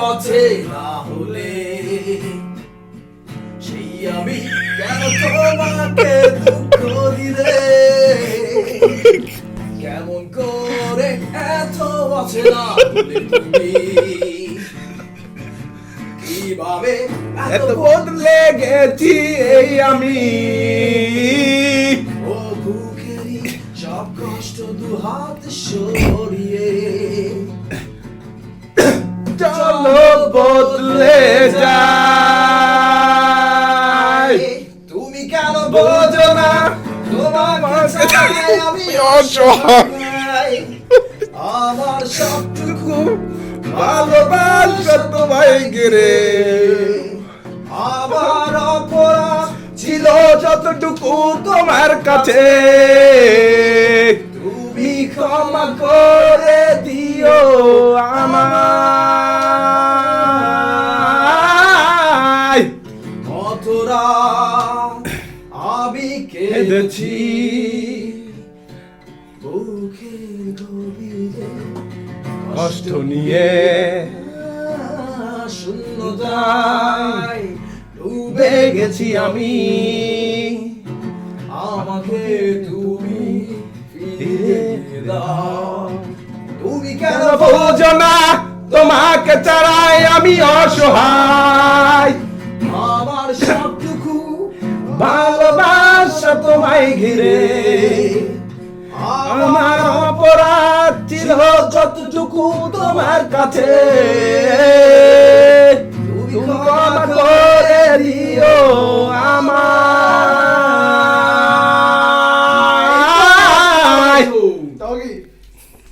আছে না হলে সেই আমি কেন তোমাকে দুঃখ দিলে কেমন করে এত আছে না হলে তুমি কিভাবে এত বদলে গেছি এই আমি ও বুকেরই সব কষ্ট দুহাত সরিয়ে চলো বদলে যাই তুমি কেন বোঝো না তোমাকে ছাড়াই আমি অসহায় আমার সবটুকু ভালোবাসা তোমায় ঘিরে আমার অপরাধ ছিল যতটুকু তোমার কাছে তুমি ক্ষমা করে দিও আমায় কতরা আমি কেঁদেছি বুকের গভীরে কষ্ট নিয়ে শূন্যতায় ডুবে গেছি আমি আমাকে তুমি ফিরিয়ে দাও তুমি কেন কেন বোঝো না তোমাকে ছাড়াই আমি অসহায় আমার সবটুকু ভালোবাসা তোমায় ঘিরে আমার অপরাধ ছিল যতটুকু তোমার কাছে তুমি ক্ষমা করে দিও আমায়